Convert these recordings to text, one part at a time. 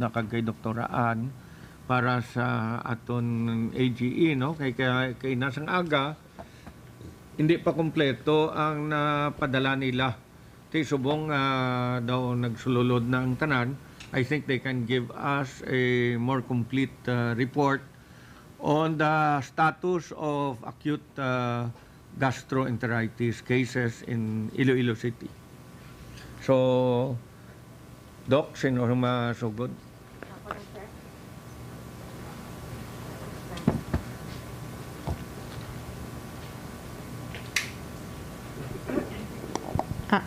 na kay doktoraan para sa aton AGE, no? Kay nasang aga hindi pa kompleto ang napadala nila. Kay subong daw nagsululod na ang tanan. I think they can give us a more complete report on the status of acute gastroenteritis cases in Iloilo City. So, Doc, sino masugod?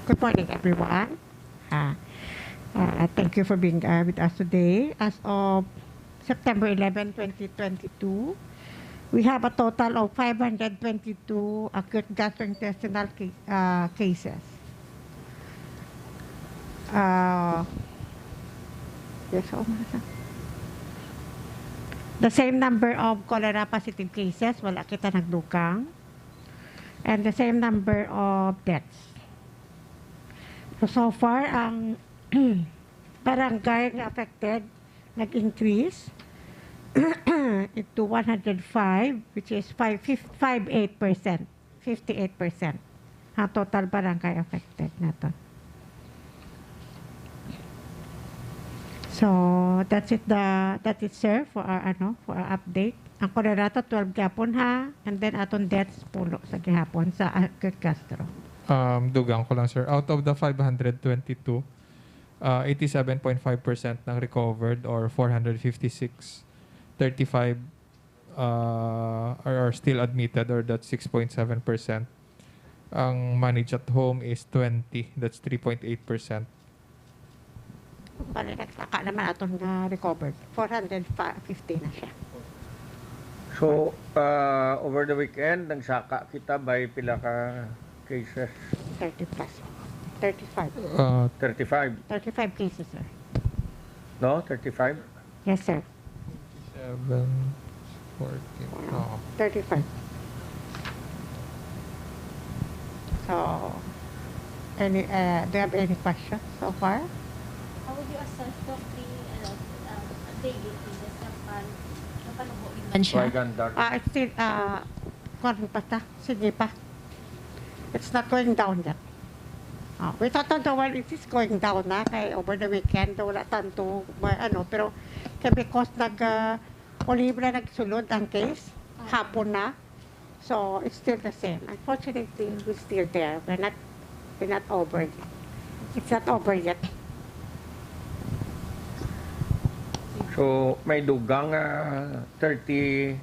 Good morning, everyone. Thank you for being with us today. As of September 11, 2022, we have a total of 522 acute gastrointestinal cases. The same number of cholera positive cases, wala kita nagdukang, and the same number of deaths. So far, ang barangay na affected nag-increase to 105, which is 58%. 58%. Ang total barangay affected na to. So that's it, sir, for our update. Ang Colorado 12 gapon ha, and then aton deaths pulo sa gihapon sa acute gastro. Dugang ko lang, sir. Out of the 522, 87.5% ng recovered or 456, 35 are still admitted, or that's 6.7%. Ang managed at home is 20, that's 3.8%. Bali, nagsaka naman atong recovered. 450 na siya. So, over the weekend, nagsaka kita by pila ka cases? 30 plus. 35. 35. 35 cases, sir. No? 35? Yes, sir. 7, 14, no. 35. So, do you have any questions so far? How would you assess the daily cases na panubuin siya? It's still, kung pa ta, sige pa. It's not going down yet. We thought on the one, it is going down na, kaya over the weekend, wala tanto, pero kaya because Olivra nagsulod ang case, hapon na, so it's still the same. Unfortunately, we're still there. We're not over yet. It's not over yet. So, may dugang 35.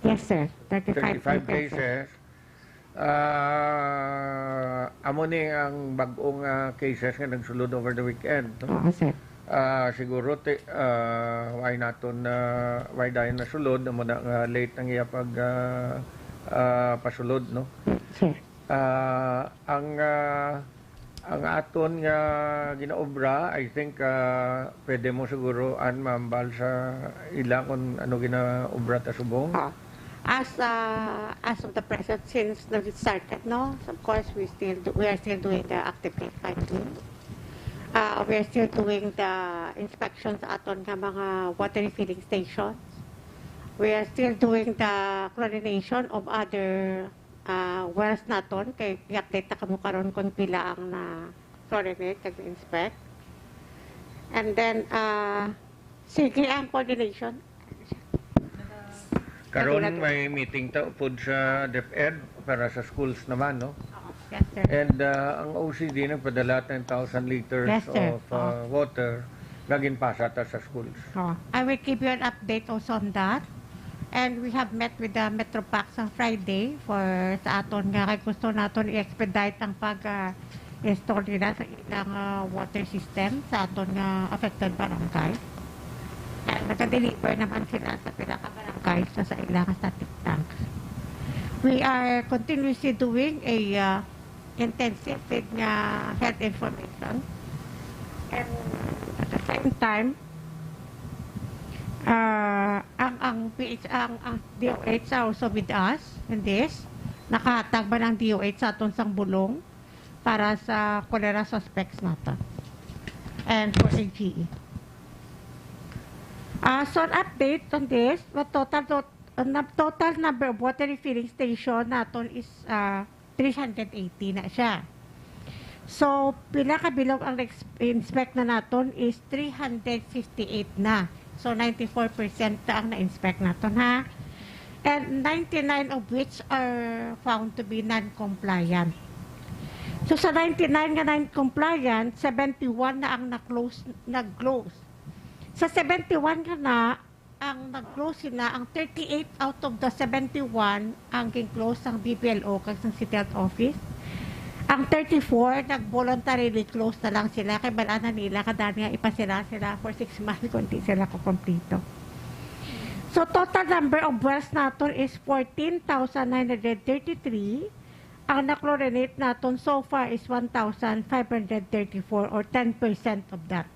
Yes, sir. 35 cases. Amo ni ang bagong cases nga nagsulod over the weekend. No? Oo, sir. Siguro why naton why dayon nasulod amo na late nang iya pag pasulod, no? Sir. Ang aton nga ginaobra, I think pwede mo siguro mambal sa ilang kung ano ginaobra ta subong. As of the present, since it started, no, of course we are still doing the active case finding. We are still doing the inspections aton nga mga water refilling stations. We are still doing the chlorination of other wells naton, kay i-update na kamo karon kung pila ang na chlorinate kag-inspect. And then sige ang coordination. Karon may meeting ta upod sa DepEd para sa schools naman, no? Yes, sir. And ang OCD nagpadala 10,000 liters Yes, sir. of water gagin pasa ta sa schools. I will give you an update also on that. And we have met with the Metropax on Friday for sa aton nga kay gusto naton i-expedite ang pag-install nila sa ilang water system sa aton nga affected barangay. And nag-deliver naman sila sa pinaka-barangay sa ilang static tanks. We are continuously doing a intensive health information. And at the same time, ang DOH are also with us in this. Nakahatag ba ng DOH sa atong sang bulong para sa cholera suspects natin and for AGE. So an update on this, total number of water refilling station natin is 380 na siya. So, pinakabilog ang inspect na natin is 358 na. So, 94% na ang na-inspect natin, ha? And 99 of which are found to be non-compliant. So, sa 99 nga non-compliant, 71 na ang nag-close. Sa 71 nga na, ang nag-close sila, ang 38 out of the 71 ang kin-close ng BPLO kasi ng City Health Office. Ang 34, nag-voluntarily close na lang sila kay balana nila kadali nga ipasira sila for 6 months kung di sila kukumplito. So, total number of wells natin is 14,933. Ang na-chlorinate natin so far is 1,534 or 10% of that.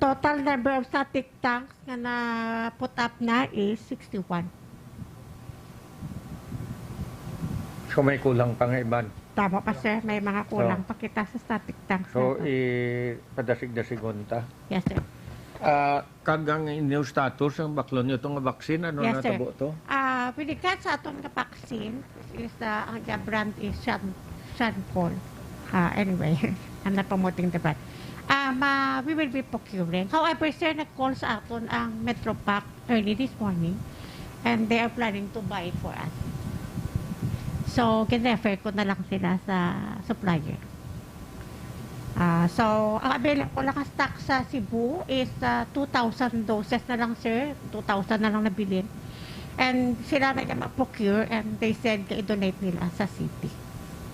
Total number of static tanks na na-put up na is 61. So may kulang pang iban. Tama pa, sir. May mga kulang pa kita sa static tanks. So, natin. padasig-dasigon ta. Yes, sir. Kagang inyong status ang baklon nyo itong vaccine, ano Yes, sir. natabo to? Pinikat sa aton nga vaccine is ang brand is Shanpol. Anyway, I'm not promoting the brand. We will be procuring. However, sir, nag-call sa aton ang Metropac early this morning and they are planning to buy it for us. So, kina-refer ko na lang sila sa supplier. So, ang available lang stock sa Cebu is 2,000 doses na lang, sir. 2,000 na lang nabilin. And sila na yung procure and they said i-donate nila sa city.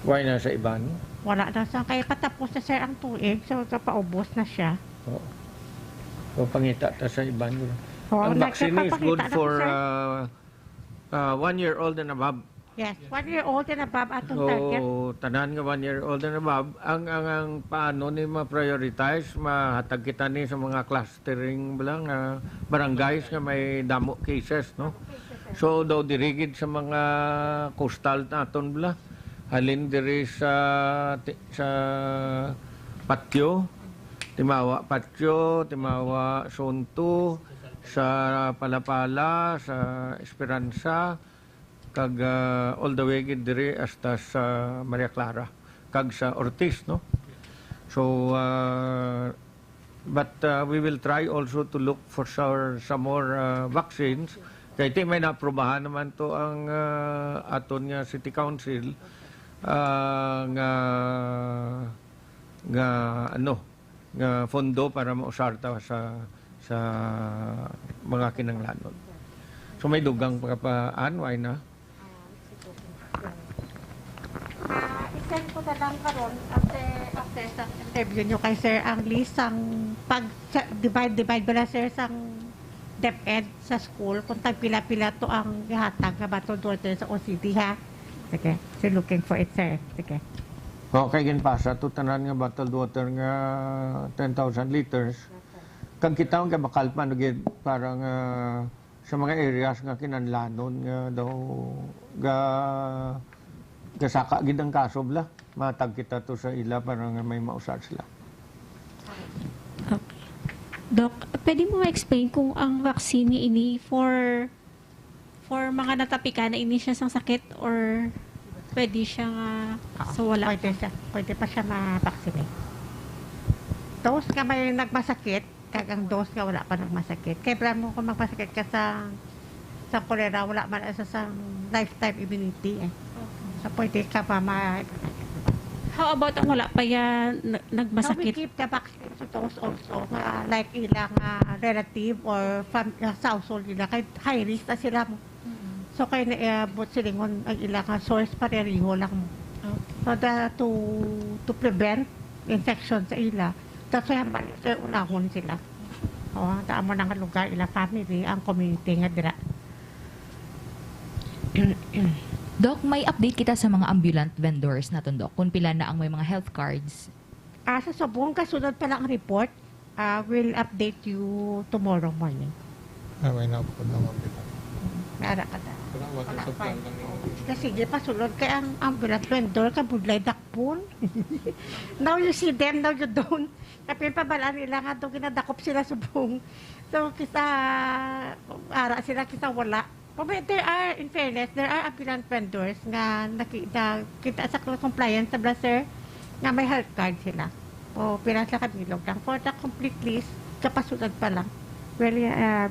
Why na sa iban? Wala na sa kaya patapos na, sir, ang tuig. So, paubos na siya. Oo. So, pangita ta sa iban. Oh, Ang vaccine is good nagpapakita na for sir. 1 year old and above. Yes, 1 year old and above atong So, target. tanan nga 1 year old and above, ang paano ni ma-prioritize, mahatag kita ni sa mga clustering lang, barangays nga may damo cases, no? So, daw dirigid sa mga coastal naton bala, halin diri sa Patio, Timawa Sonto, sa Palapala, sa Esperanza, kag all the way gid diri hasta sa Maria Clara, kag sa Ortiz, no? So, but we will try also to look for some more vaccines. Kaya iti may naprobahan naman to ang aton nga City Council nga fondo para mausar ta sa mga kinanglanon. So may dugang pagkapaan, why na? I-send ko na lang karon after sa interview nyo kay sir ang list ang divide ba na, sir, sang DepEd sa school kung tagpila-pila to ang gihatag nga baton water sa OCD, ha? Sige, so looking for it, sir. Sige. Okay, ginpasa to tanan nga bottled water nga 10,000 liters. Kag kita nga makalpan gid parang sa mga areas nga kinanlanon nga daw gasaka gid ang kaso bla. Matag kita to sa ila para nga may mausar sila. Okay. Doc, pwede mo ma-explain kung ang vaccine ni ini for mga natapika na ini siya sang sakit or pwede siya so wala? Pwede pa siya ma-vaccinate. Dose ka may nagmasakit, kag ang dose ka wala pa nagmasakit. Kaya pala mo kung magmasakit ka sa cholera, wala man sa lifetime immunity. So pwede ka pa How about ang wala pa yan So we nagmasakit? keep the vaccine to those also like ilang relative or household nila kahit high risk na sila mo. So kaya naabot silingon ang ilang source pareriho lang mo. Okay. So to prevent infection sa ila, that's why unahon sila. Daan mo ng lugar ila family, ang community nga dira. Doc, may update kita sa mga ambulant vendors natin, Doc, kung pila na ang may mga health cards. Sa Subong, kasunod pa lang ang report. We'll update you tomorrow morning. May na po naman kita. Nara ka na. water supply lang yung... Kasi di pa sulod kay ang ambulant vendor ka budlay dakpon. Now you see them, now you don't. Kapin pa bala nila nga doon kinadakop sila subong. So kita ara sila kita wala. But there are, in fairness, there are ambulant vendors nga nakita sa compliance sa blaster nga may health card sila. O pila sa kabilog lang. For the complete list, kapasunod pa lang. Well,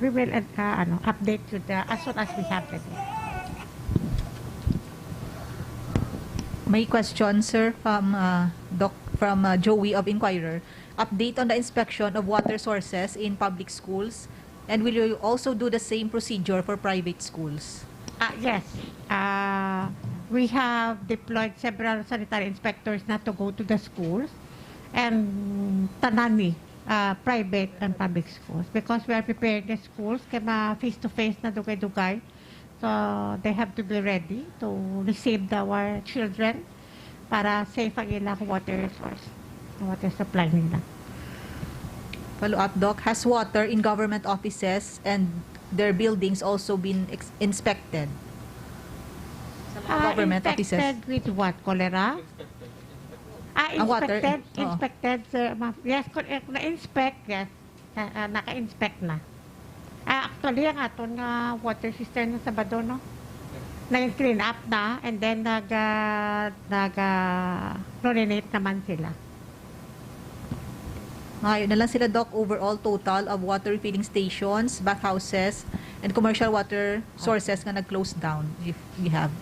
we will update you as soon as we have it. May question, sir, from Joey of Inquirer. Update on the inspection of water sources in public schools, and will you also do the same procedure for private schools? Yes. We have deployed several sanitary inspectors na to go to the schools and tanani, private and public schools, because we are preparing the schools kaya face-to-face na dugay-dugay. So they have to be ready to receive our children para safe ang ilang water source, water supply nila. Follow-up, Doc. Has water in government offices and their buildings also been inspected? Sa mga government offices? Inspected with what? Cholera? Ang water? Inspected. Oo. Inspected, sir. Yes, na-inspect, yes. Naka-inspect na. Actually, ang aton nga water system sa Sabado, no? Nag-clean up na, and then nag-chlorinate naman sila. Ngayon na lang sila, Doc, overall total of water refilling stations, bathhouses, and commercial water sources nga nag-close down, if we have.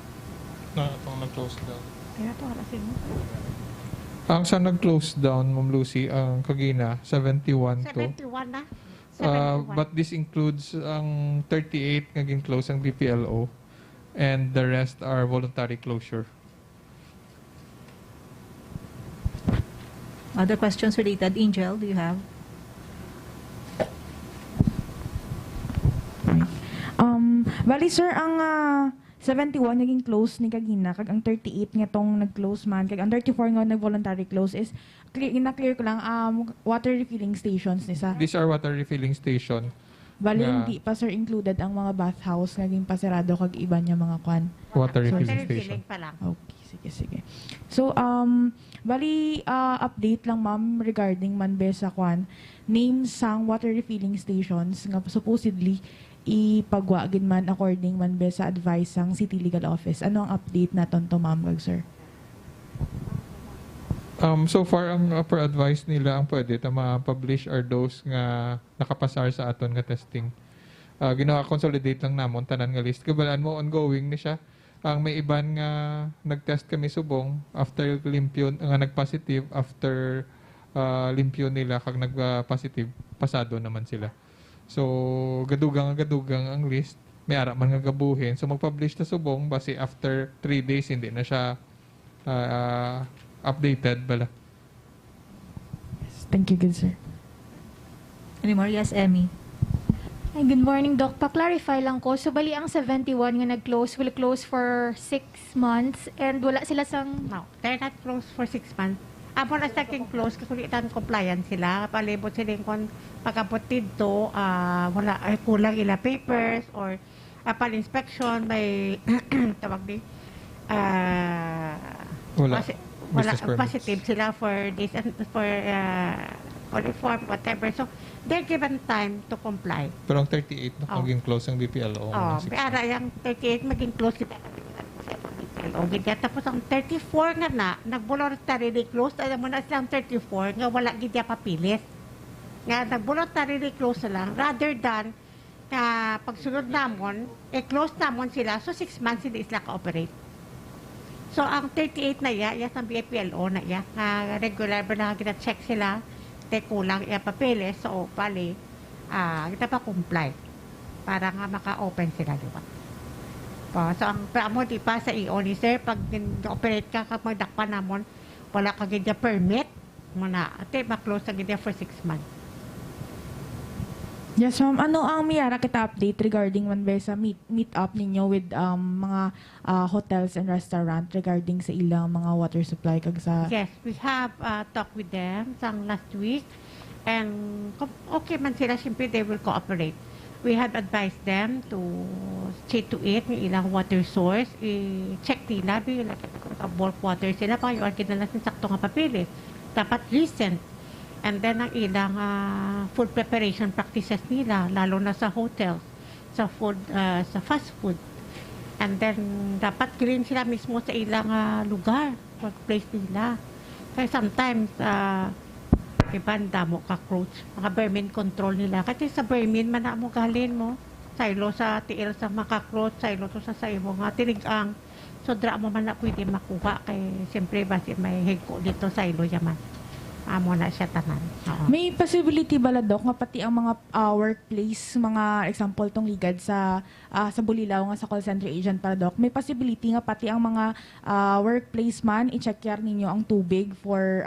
Itong nag-close down. Kaya ito, harasin mo. Ang sa nag-close down, Ma'am Lucy, ang Kagina, 71 to. 71 na? 71. But this includes ang 38 naging close ang BPLO, and the rest are voluntary closure. Other questions related? Angel, do you have? Bali sir, ang 71 naging close ni Kagina, kag ang 38 nga tong nag-close man, kag ang 34 nga nag-voluntary close is clear ko lang water refilling stations ni sa. These are water refilling station. Bali nga hindi pa sir included ang mga bathhouse naging pasarado kag iba niya mga kwan. Water So, refilling station. Refilling pa lang. Okay, sige. So bali update lang ma'am regarding man be sa kwan names sang water refilling stations nga supposedly ipagwa gid man according man be sa advice sang City Legal Office. Ano ang update naton to ma'am kag sir? So far, ang upper advice nila ang pwede na ma-publish are those nga nakapasar sa aton nga testing. Ginawa-consolidate lang namon tanan nga list. Kabalaan mo, ongoing ni siya. Ang may iban nga nag-test kami subong after limpyo, nga nag-positive, after limpyo nila, kag nag-positive, pasado naman sila. So, gadugang ang list. May ara man nga gabuhin. So, mag-publish na subong, basi after 3 days, hindi na siya updated bala. Yes, thank you good sir. Any more? Yes, Emmy. Hi, good morning, Doc. Pa-clarify lang ko. So, bali ang 71 nga nag-close will close for 6 months and wala sila sang... No, they're not closed for 6 months. Amo na sa aking close, kasi itan compliant sila. Palibot sila kung pagkabot dito, wala, ay kulang ila papers or pal-inspection, may tawag di, Wala. wala Business permits. positive sila for this and for uniform, whatever. So, they're given time to comply. Pero ang 38 na Oh. maging close ang BPLO. Oh, para yung 38 maging close sila. O, ganyan. Tapos ang 34 nga na, nag-voluntary close. Alam mo na silang 34 nga wala gidya papilis. Nga nag-voluntary close na lang rather than na pagsunod namon, close namon sila. So, 6 months hindi sila ka-operate. So, ang 38 na iya ang BPLO na iya. Regular ba na kita-check sila, kulang iya papilis. So, pali, kita pa comply para nga maka-open sila, di ba? So, ang mo di pa sa EO ni sir, pag operate ka, kapag magdakpa namon, wala ka gidya permit, muna, ate, ma-close na gidya for 6 months. Yes, ma'am. Ano ang miyara kita update regarding man ba sa meet up ninyo with mga hotels and restaurant regarding sa ilang mga water supply kag sa... Yes, we have talked with them sang last week, and okay man sila, siyempre they will cooperate. We have advised them to see to it, yung ilang water source, i-check nila, bilang bulk water sila, pa yung kinala sin sakto nga papilis. Dapat recent. And then, ang ilang food preparation practices nila, lalo na sa hotel, sa food, sa fast food. And then, dapat clean sila mismo sa ilang lugar, workplace nila. Kaya sometimes, iba, damo cockroach, mga vermin control nila. Kasi sa vermin, mana mo galin mo, silo sa tiil sa mga cockroach, silo to sa imo nga tinigang. So, dra mo man na pwede makuha. Kaya, siyempre, basi may higko dito silo yaman. Amo na siya tanan. Oo. May possibility ba Dok, nga pati ang mga workplace, mga example tong ligad sa Bulilaw nga sa call center agent para Dok, may possibility nga pati ang mga workplace man i-check yar ninyo ang tubig for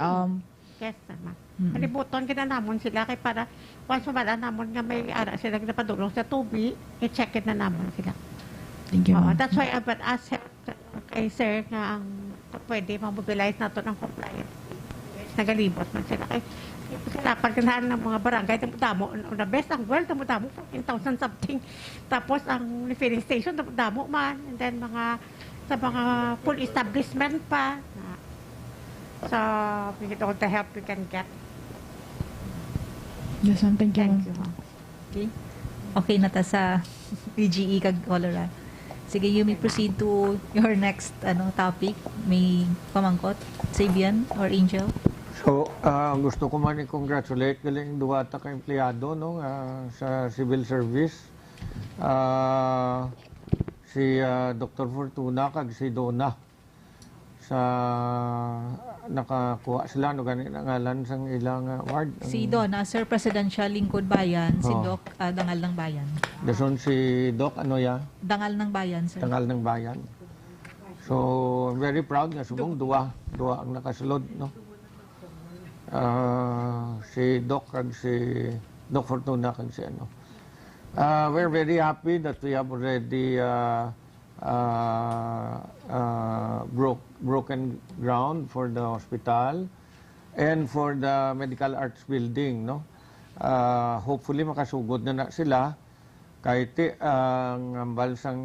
Yes, naman. Kalibuton kita namon sila kay para once mabala namon nga may ara sila napadulong sa tubig, i-check na namon sila. Thank you, Oo, ma'am. that's why I would ask kay sir nga ang pwede mamobilize nato ng compliance. Nagalibot man sila. Kay sila pagkanahan ng mga barangay, damo, the best ang world, damo 14,000 something. Tapos ang refilling station, damo man. And then sa mga full establishment pa. So, with all the help we can get. Yes, ma'am. Thank you, ma'am. Thank you. Ma'am. Okay. Okay na ta sa PGE kag cholera. Sige, you may proceed to your next topic. May pamangkot, Sabian or Angel? So, gusto ko man i-congratulate galing duwata ka empleyado no, sa civil service. Si Dr. Fortuna kag si Donna sa nakakuha sila no ganin ang ngalan sang ilang award. Si Donna, Sir Presidential Lingkod Bayan. Si Oh. Doc, Dangal ng Bayan. Dason si Doc Dangal ng Bayan, sir. Tangal ng Bayan. So, I'm very proud nga subong duwa ang nakasulod no. Si Doc kag si Doc Fortuna kag si ano. We're very happy that we have already broken ground for the hospital and for the medical arts building no. Hopefully makasugod na sila kahit ang ambal sang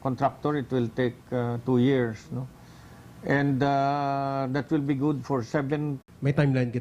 contractor, it will take 2 years no. And that will be good for 7. May timeline